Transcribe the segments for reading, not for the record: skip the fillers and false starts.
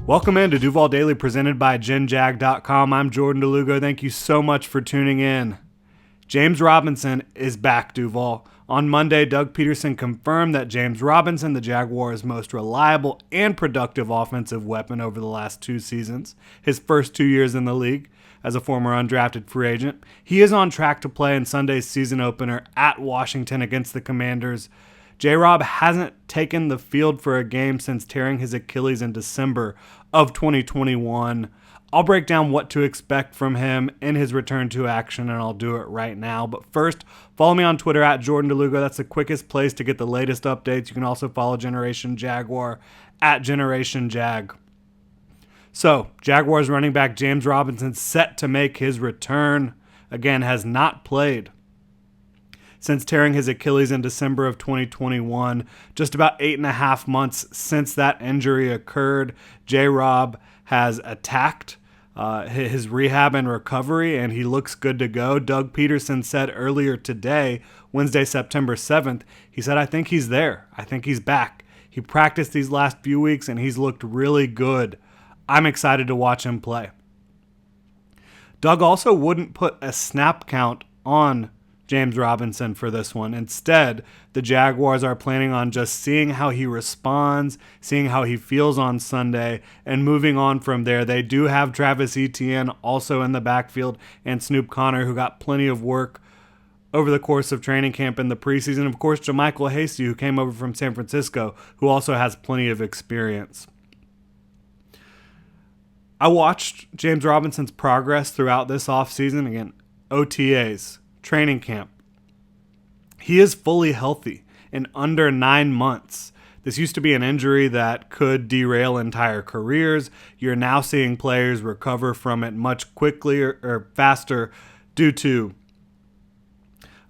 Welcome into Duval Daily presented by GenJag.com. I'm Jordan Lugo. Thank you so much for tuning in. James Robinson is back, Duval. On Monday, Doug Peterson confirmed that James Robinson, the Jaguars' most reliable and productive offensive weapon over the last 2 seasons, his first 2 years in the league as a former undrafted free agent, he is on track to play in Sunday's season opener at Washington against the Commanders. J-Rob hasn't taken the field for a game since tearing his Achilles in December of 2021. I'll break down what to expect from him in his return to action, and I'll do it right now. But first, follow me on Twitter at Jordan DeLugo. That's the quickest place to get the latest updates. You can also follow Generation Jaguar at Generation Jag. So, Jaguars running back James Robinson set to make his return. Again, has not played since tearing his Achilles in December of 2021. Just about 8.5 months since that injury occurred, J-Rob has attacked his rehab and recovery, and he looks good to go. Doug Peterson said earlier today, Wednesday, September 7th, he said, I think he's there. I think he's back. He practiced these last few weeks, and he's looked really good. I'm excited to watch him play. Doug also wouldn't put a snap count on James Robinson for this one. Instead, the Jaguars are planning on just seeing how he responds, seeing how he feels on Sunday, and moving on from there. They do have Travis Etienne also in the backfield and Snoop Conner, who got plenty of work over the course of training camp in the preseason. Of course, JaMycal Hasty, who came over from San Francisco, who also has plenty of experience. I watched James Robinson's progress throughout this offseason. Again, OTAs, training camp. He is fully healthy in under 9 months. This used to be an injury that could derail entire careers. You're now seeing players recover from it much quickly or faster due to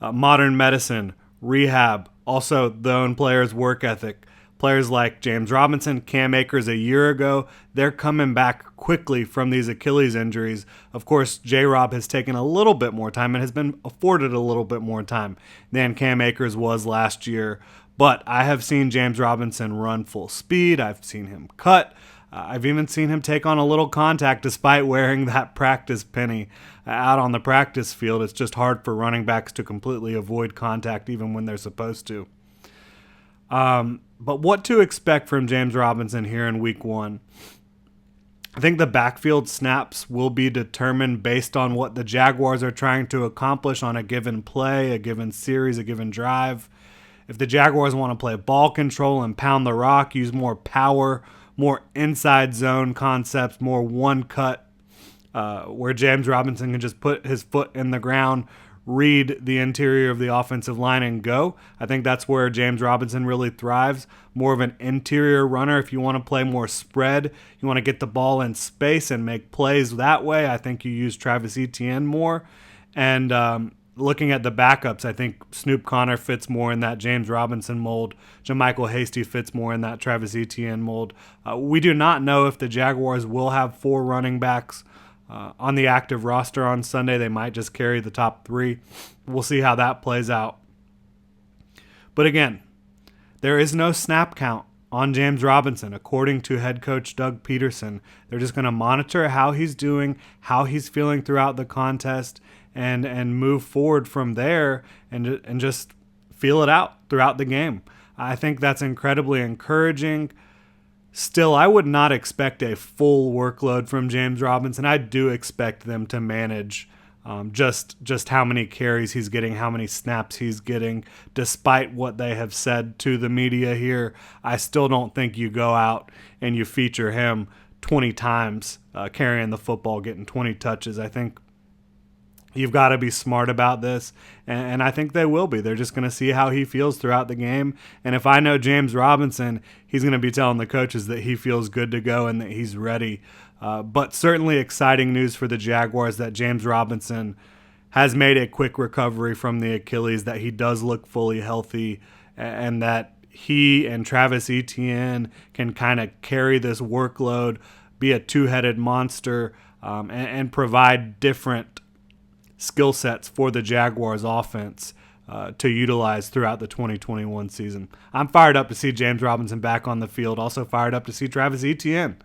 modern medicine, rehab, also the own players' work ethic. Players like James Robinson, Cam Akers a year ago, they're coming back quickly from these Achilles injuries. Of course, J-Rob has taken a little bit more time and has been afforded a little bit more time than Cam Akers was last year. But I have seen James Robinson run full speed. I've seen him cut. I've even seen him take on a little contact despite wearing that practice penny out on the practice field. It's just hard for running backs to completely avoid contact even when they're supposed to. But what to expect from James Robinson here in week 1? I think the backfield snaps will be determined based on what the Jaguars are trying to accomplish on a given play, a given series, a given drive. If the Jaguars want to play ball control and pound the rock, use more power, more inside zone concepts, more one cut, where James Robinson can just put his foot in the ground, read the interior of the offensive line and go. I think that's where James Robinson really thrives. More of an interior runner. If you want to play more spread, you want to get the ball in space and make plays that way, I think you use Travis Etienne more. And looking at the backups, I think Snoop Conner fits more in that James Robinson mold. JaMycal Hasty fits more in that Travis Etienne mold. We do not know if the Jaguars will have 4 running backs on the active roster on Sunday. They might just carry the top 3. We'll see how that plays out. But again, there is no snap count on James Robinson. According to head coach Doug Peterson, they're just going to monitor how he's doing, how he's feeling throughout the contest, and move forward from there and just feel it out throughout the game. I think that's incredibly encouraging. Still, I would not expect a full workload from James Robinson. I do expect them to manage just how many carries he's getting, how many snaps he's getting. Despite what they have said to the media here, I still don't think you go out and you feature him 20 times carrying the football, getting 20 touches. I think you've got to be smart about this, and I think they will be. They're just going to see how he feels throughout the game. And if I know James Robinson, he's going to be telling the coaches that he feels good to go and that he's ready. But certainly exciting news for the Jaguars that James Robinson has made a quick recovery from the Achilles, that he does look fully healthy, and that he and Travis Etienne can kind of carry this workload, be a two-headed monster, and provide different skill sets for the Jaguars offense to utilize throughout the 2021 season. I'm fired up to see James Robinson back on the field. Also fired up to see Travis Etienne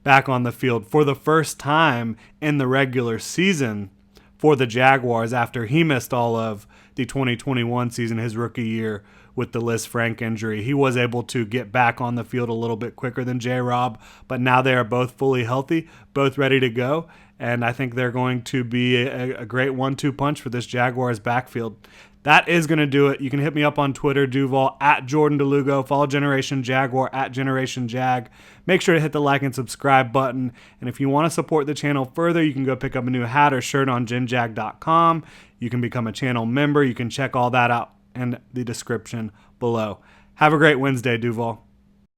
back on the field for the first time in the regular season for the Jaguars after he missed all of the 2021 season, his rookie year, with the Liz Frank injury. He was able to get back on the field a little bit quicker than J-Rob, but now they are both fully healthy, both ready to go, and I think they're going to be a great 1-2 punch for this Jaguars backfield. That is going to do it. You can hit me up on Twitter, Duval, at Jordan DeLugo. Follow Generation Jaguar, at Generation Jag. Make sure to hit the like and subscribe button. And if you want to support the channel further, you can go pick up a new hat or shirt on genjag.com. You can become a channel member. You can check all that out in the description below. Have a great Wednesday, Duval.